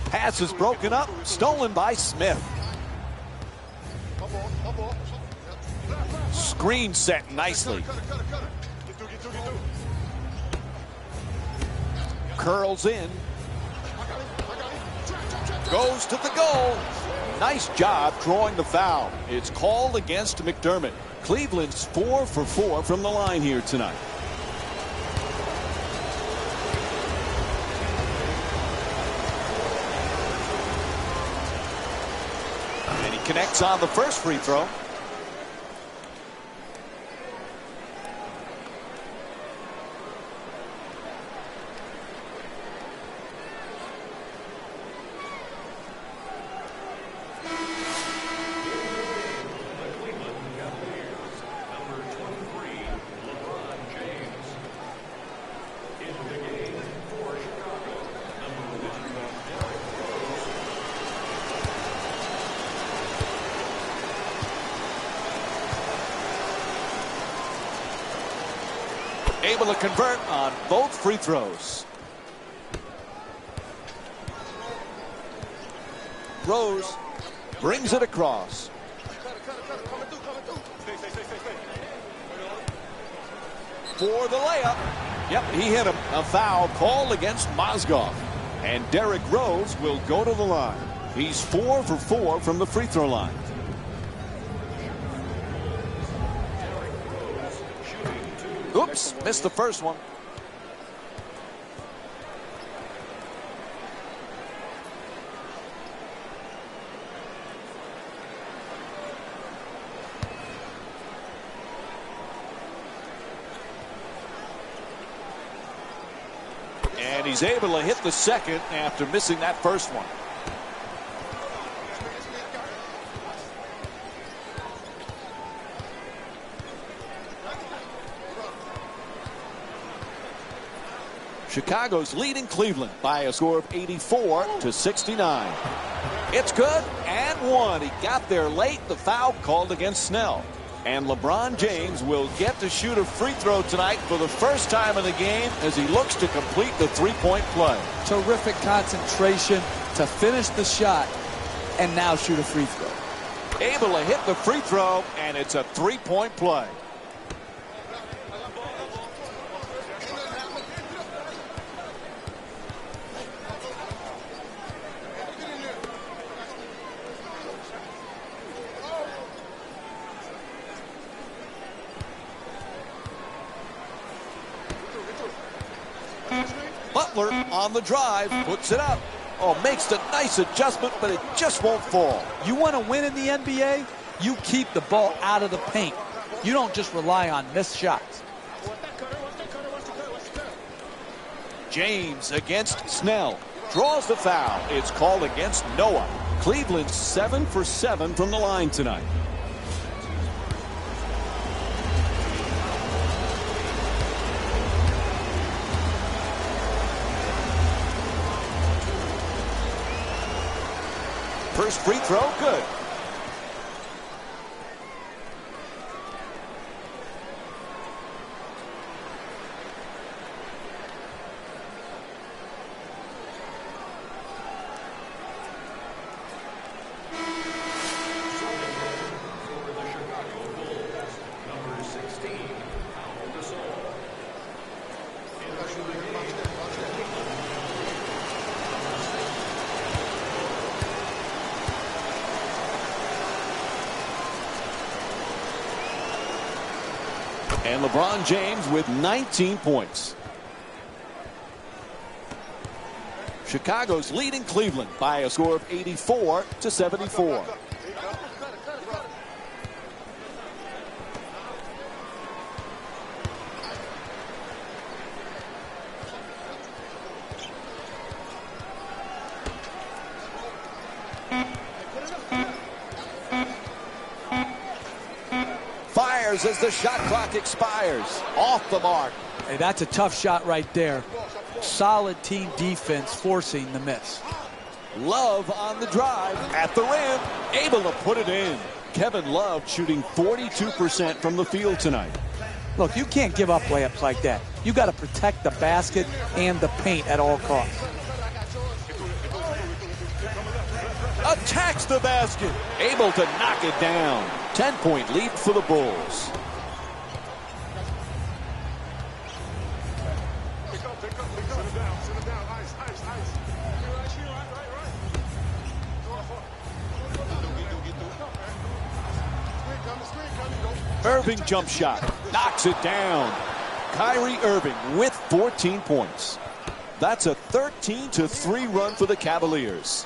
Pass is broken up, stolen by Smith. Screen set nicely. Curls in. Goes to the goal. Nice job drawing the foul. It's called against McDermott. Cleveland's 4 for 4 from the line here tonight. And he connects on the first free throw. Able to convert on both free throws. Rose brings it across. For the layup. Yep, he hit him. A foul called against Mozgov. And Derrick Rose will go to the line. He's 4 for 4 from the free throw line. Oops, missed the first one. And he's able to hit the second after missing that first one. Chicago's leading Cleveland by a score of 84-69. It's good and one. He got there late. The foul called against Snell. And LeBron James will get to shoot a free throw tonight for the first time in the game as he looks to complete the three-point play. Terrific concentration to finish the shot and now shoot a free throw. Able to hit the free throw, and it's a three-point play. Butler on the drive, puts it up. Oh, makes the nice adjustment, but it just won't fall. You want to win in the NBA? You keep the ball out of the paint. You don't just rely on missed shots. James against Snell. Draws the foul. It's called against Noah. Cleveland 7 for 7 from the line tonight. First free throw, good. And LeBron James with 19 points. Chicago's leading Cleveland by a score of 84-74. fires as the shot clock expires. Off the mark. Hey, that's a tough shot right there. Solid team defense forcing the miss. Love on the drive at the rim, able to put it in. Kevin Love shooting 42% from the field tonight. Look, you can't give up layups like that. You got to protect the basket and the paint at all costs. Attacks the basket, able to knock it down. 10-point lead for the Bulls. Irving jump shot, knocks it down. Kyrie Irving with 14 points. That's a 13-3 run for the Cavaliers.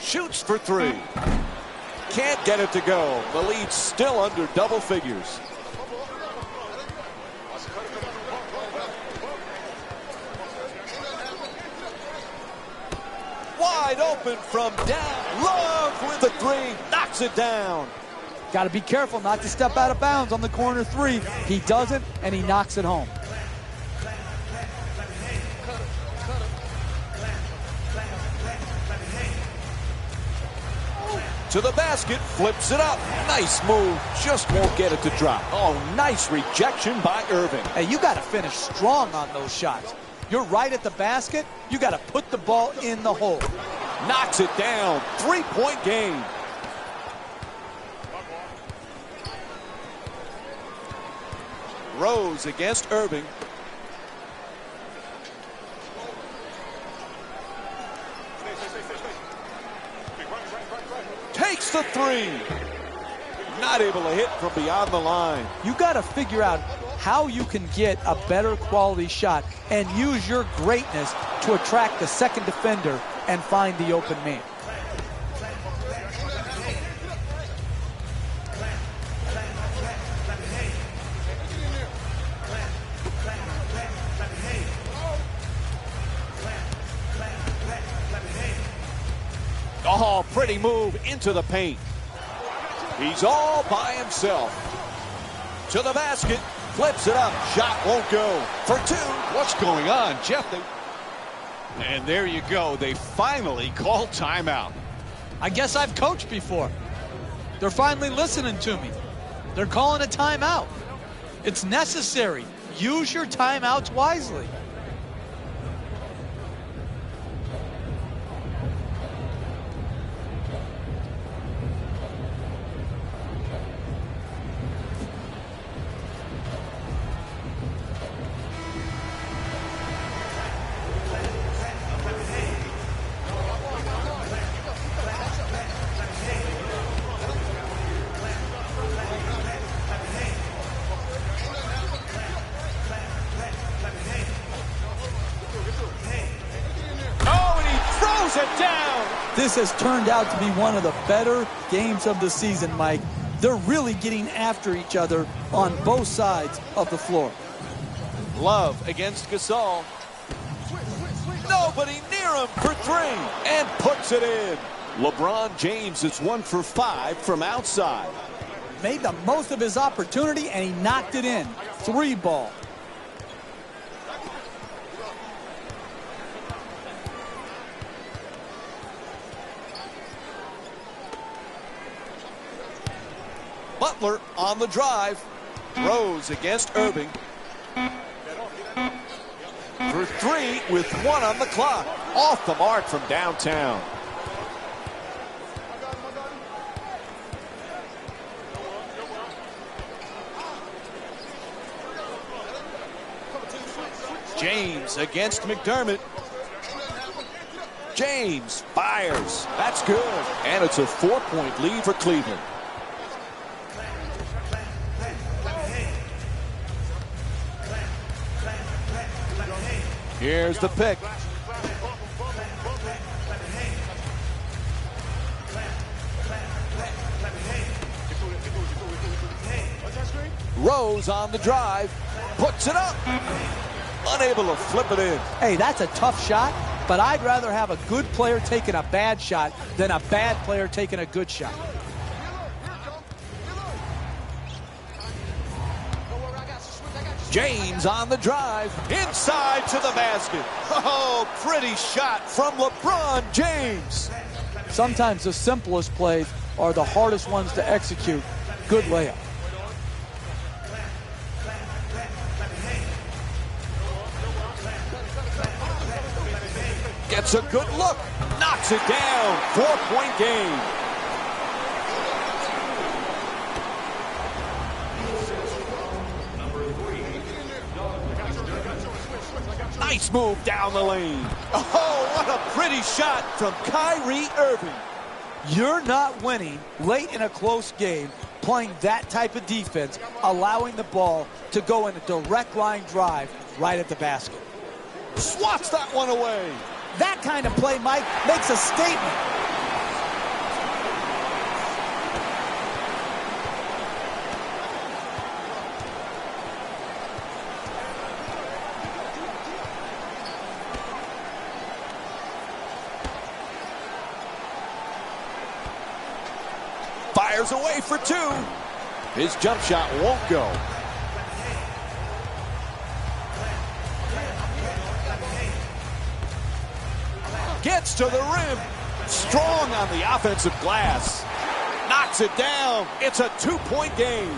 Shoots for three. Can't get it to go. The lead's still under double figures. Wide open from down. Love with the three. Knocks it down. Got to be careful not to step out of bounds on the corner three. He doesn't, and he knocks it home. To the basket, flips it up. Nice move. Just won't get it to drop. Oh, nice rejection by Irving. Hey, you got to finish strong on those shots. You're right at the basket. You got to put the ball in the hole. Knocks it down. 3-point game. Rose against Irving. Takes the three. Not able to hit from beyond the line. You got to figure out how you can get a better quality shot and use your greatness to attract the second defender and find the open man. Oh, pretty move into the paint. He's all by himself. To the basket, flips it up. Shot won't go. For two. What's going on, Jeff? And there you go. They finally called timeout. I guess I've coached before. They're finally listening to me. They're calling a timeout. It's necessary. Use your timeouts wisely. It down. This has turned out to be one of the better games of the season, Mike. They're really getting after each other on both sides of the floor. Love against Gasol. Nobody near him for three and puts it in. LeBron James is 1 for 5 from outside. Made the most of his opportunity and he knocked it in. 3 ball. Butler on the drive. Rose against Irving. For 3 with 1 on the clock. Off the mark from downtown. James against McDermott. James fires. That's good. And it's a 4-point lead for Cleveland. Here's the pick. Rose on the drive. Puts it up. Unable to flip it in. Hey, that's a tough shot, but I'd rather have a good player taking a bad shot than a bad player taking a good shot. James on the drive. Inside to the basket. Oh, pretty shot from LeBron James. Sometimes the simplest plays are the hardest ones to execute. Good layup. Gets a good look. Knocks it down. 4-point game. Nice move down the lane. Oh, what a pretty shot from Kyrie Irving. You're not winning late in a close game playing that type of defense, allowing the ball to go in a direct line drive right at the basket. Swats that one away. That kind of play, Mike, makes a statement. Fires away for two. His jump shot won't go. Gets to the rim. Strong on the offensive glass. Knocks it down. It's a 2-point game.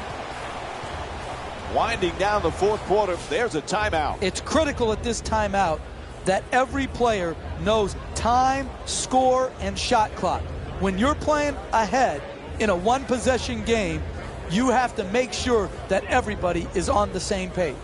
Winding down the fourth quarter. There's a timeout. It's critical at this timeout that every player knows time, score, and shot clock. When you're playing ahead in a one-possession game, you have to make sure that everybody is on the same page.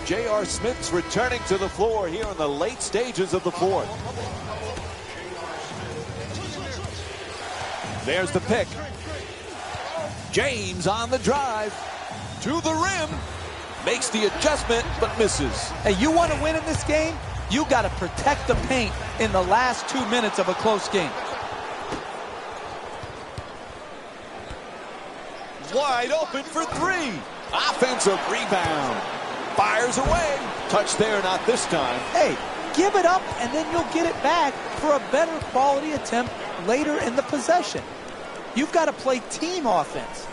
J.R. Smith's returning to the floor here in the late stages of the fourth. There's the pick. James on the drive. To the rim. Makes the adjustment, but misses. Hey, you want to win in this game? You got to protect the paint in the last 2 minutes of a close game. Wide open for three. Offensive rebound. Fires away. Touch there, not this time. Hey, give it up, and then you'll get it back for a better quality attempt later in the possession. You've got to play team offense.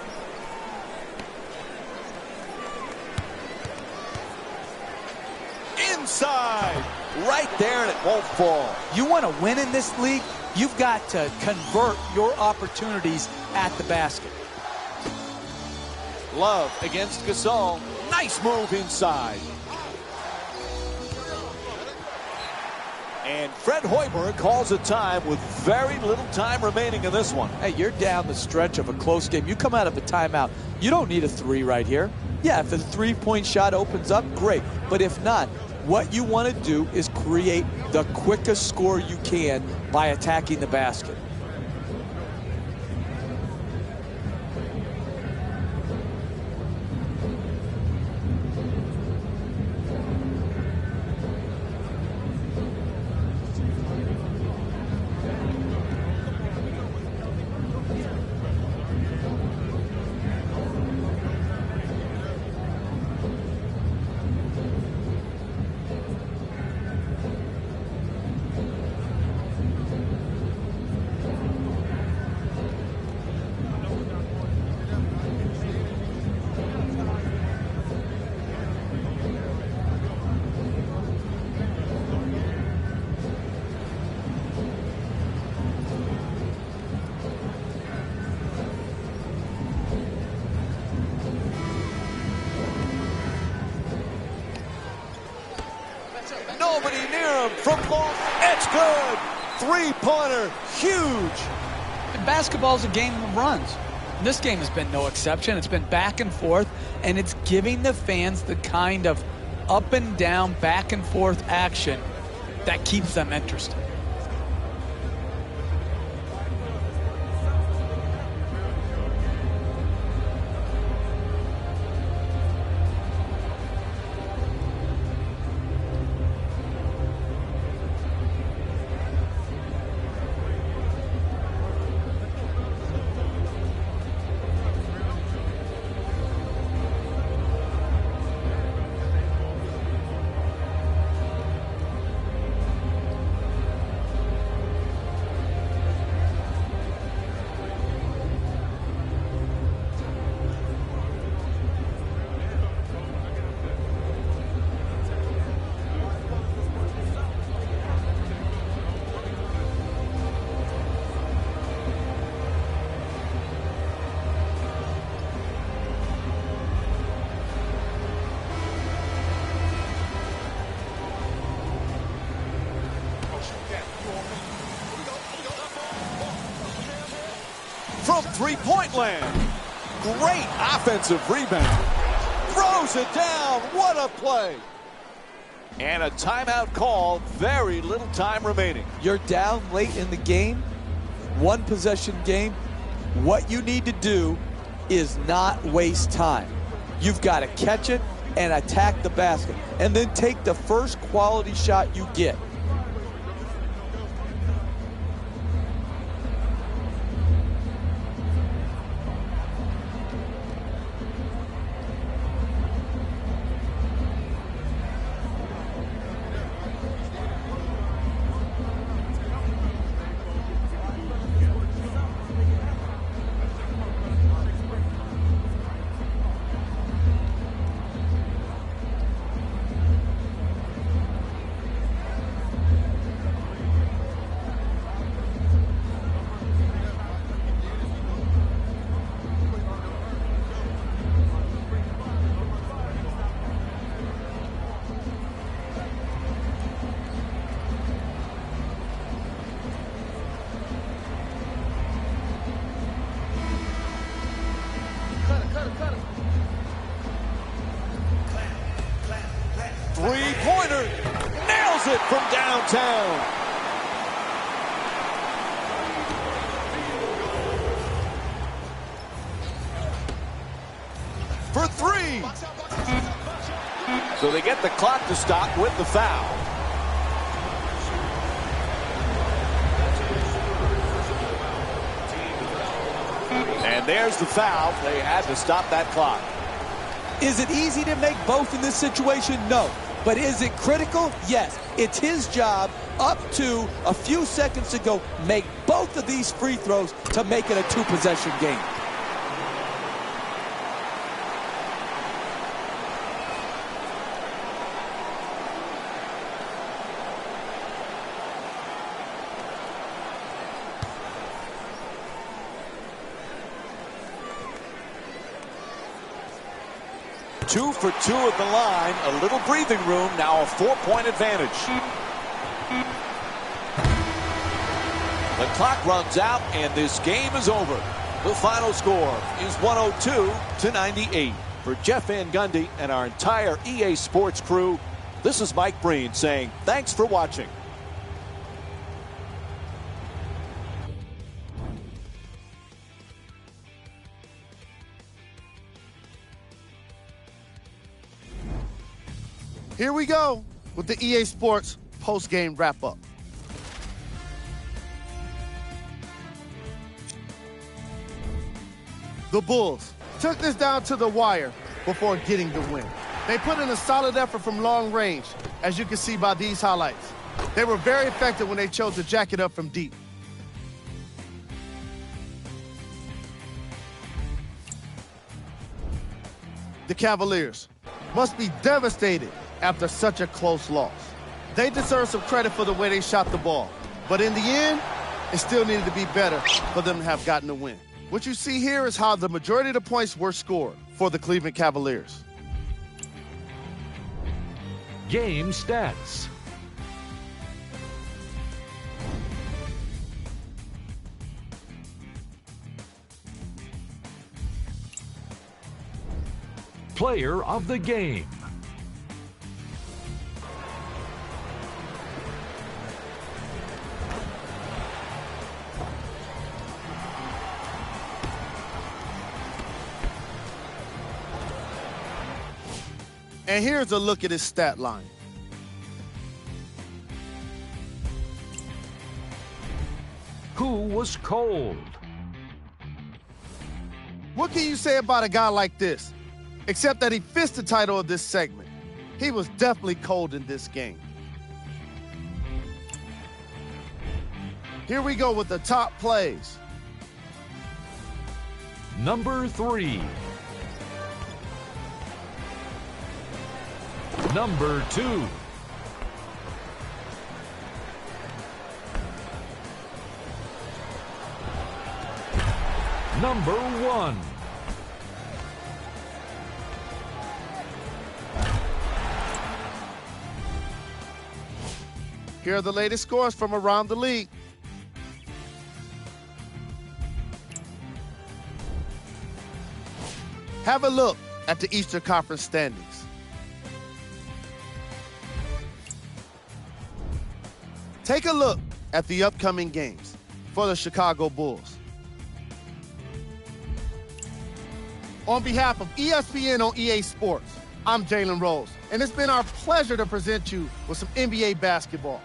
Inside. Right there, and it won't fall. You want to win in this league, you've got to convert your opportunities at the basket. Love against Gasol. Nice move inside. And Fred Hoiberg calls a time with very little time remaining in this one. Hey, you're down the stretch of a close game. You come out of a timeout. You don't need a three right here. Yeah, if the three-point shot opens up, great. But if not, what you want to do is create the quickest score you can by attacking the basket. from long. It's good. Three-pointer. Huge. And basketball's a game of runs. This game has been no exception. It's been back and forth, and it's giving the fans the kind of up and down, back and forth action that keeps them interested. From three-point land. Great offensive rebound. Throws it down. What a play. And a timeout call. Very little time remaining. You're down late in the game, one possession game. What you need to do is not waste time. You've got to catch it and attack the basket, and then take the first quality shot you get. Three-pointer. Nails it from downtown. For three. So they get the clock to stop with the foul. And there's the foul. They had to stop that clock. Is it easy to make both in this situation? No. But is it critical? Yes. It's his job up to a few seconds ago. Make both of these free throws to make it a two-possession game. Two for two at the line. A little breathing room. Now a 4-point advantage. The clock runs out, and this game is over. The final score is 102-98. For Jeff Van Gundy and our entire EA Sports crew, this is Mike Breen saying thanks for watching. Here we go with the EA Sports post-game wrap-up. The Bulls took this down to the wire before getting the win. They put in a solid effort from long range, as you can see by these highlights. They were very effective when they chose to jack it up from deep. The Cavaliers must be devastated after such a close loss. They deserve some credit for the way they shot the ball. But in the end, it still needed to be better for them to have gotten a win. What you see here is how the majority of the points were scored for the Cleveland Cavaliers. Game stats. player of the game. And here's a look at his stat line. Who was cold? What can you say about a guy like this? Except that he fits the title of this segment. He was definitely cold in this game. Here we go with the top plays. Number 3. Number 2. Number 1. Here are the latest scores from around the league. Have a look at the Eastern Conference standings. Take a look at the upcoming games for the Chicago Bulls. On behalf of ESPN on EA Sports, I'm Jalen Rose, and it's been our pleasure to present you with some NBA basketball.